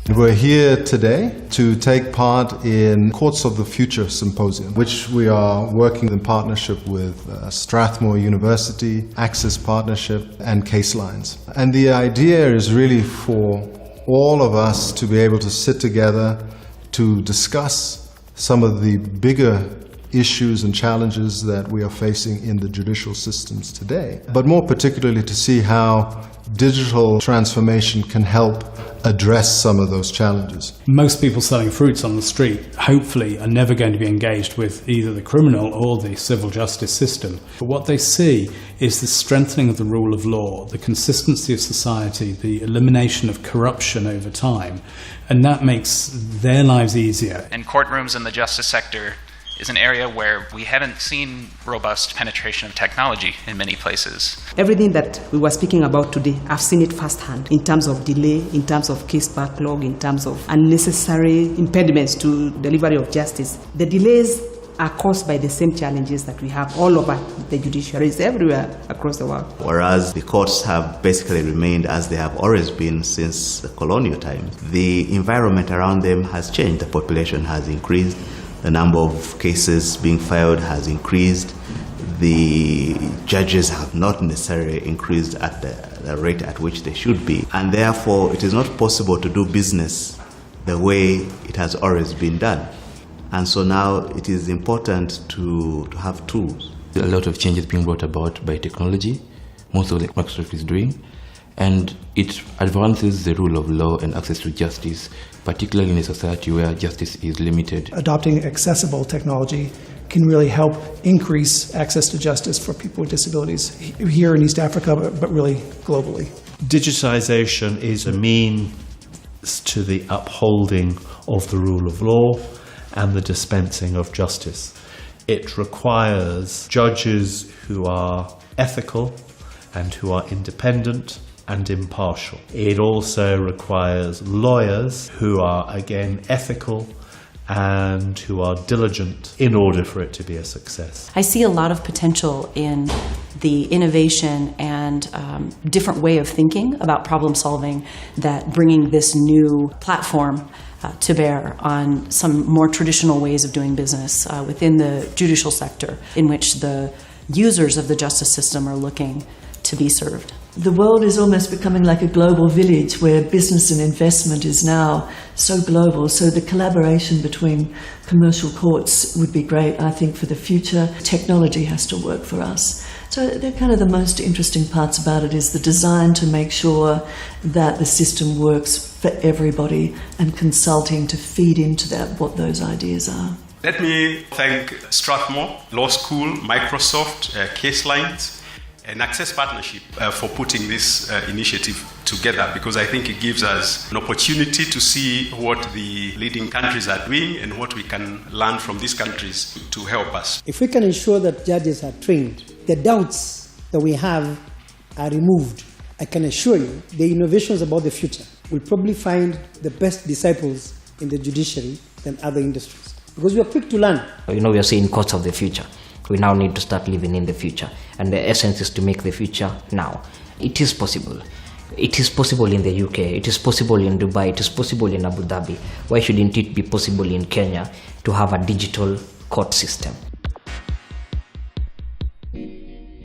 We're here today to take part in Courts of the Future Symposium, which we are working in partnership with Strathmore University, Access Partnership, and CaseLines. And the idea is really for all of us to be able to sit together to discuss some of the bigger issues and challenges that we are facing in the judicial systems today, but more particularly to see how digital transformation can help address some of those challenges. Most people selling fruits on the street, hopefully, are never going to be engaged with either the criminal or the civil justice system. But what they see is the strengthening of the rule of law, the consistency of society, the elimination of corruption over time, and that makes their lives easier. And courtrooms in the justice sector is an area where we haven't seen robust penetration of technology in many places. Everything that we were speaking about today, I've seen it firsthand in terms of delay, in terms of case backlog, in terms of unnecessary impediments to delivery of justice. The delays are caused by the same challenges that we have all over the judiciaries everywhere across the world. Whereas the courts have basically remained as they have always been since the colonial times, the environment around them has changed. The population has increased. The number of cases being filed has increased. The judges have not necessarily increased at the rate at which they should be. And therefore, it is not possible to do business the way it has always been done. And so now it is important to have tools. A lot of changes being brought about by technology, most of what Microsoft is doing, and it advances the rule of law and access to justice, particularly in a society where justice is limited. Adopting accessible technology can really help increase access to justice for people with disabilities here in East Africa, but really globally. Digitization is a means to the upholding of the rule of law and the dispensing of justice. It requires judges who are ethical and who are independent and impartial. It also requires lawyers who are, again, ethical and who are diligent in order for it to be a success. I see a lot of potential in the innovation and different way of thinking about problem solving that bringing this new platform to bear on some more traditional ways of doing business within the judicial sector in which the users of the justice system are looking to be served. The world is almost becoming like a global village where business and investment is now so global, so the collaboration between commercial courts would be great, I think, for the future. Technology has to work for us. So they're kind of the most interesting parts about it is the design to make sure that the system works for everybody and consulting to feed into that what those ideas are. Let me thank Strathmore Law School, Microsoft, CaseLines, and Access Partnership for putting this initiative together, because I think it gives us an opportunity to see what the leading countries are doing and what we can learn from these countries to help us. If we can ensure that judges are trained, the doubts that we have are removed, I can assure you the innovations about the future will probably find the best disciples in the judiciary than other industries, because we are quick to learn. We are seeing courts of the future. We now need to start living in the future, and the essence is to make the future now. It is possible. It is possible in the UK, it is possible in Dubai, it is possible in Abu Dhabi. Why shouldn't it be possible in Kenya to have a digital court system?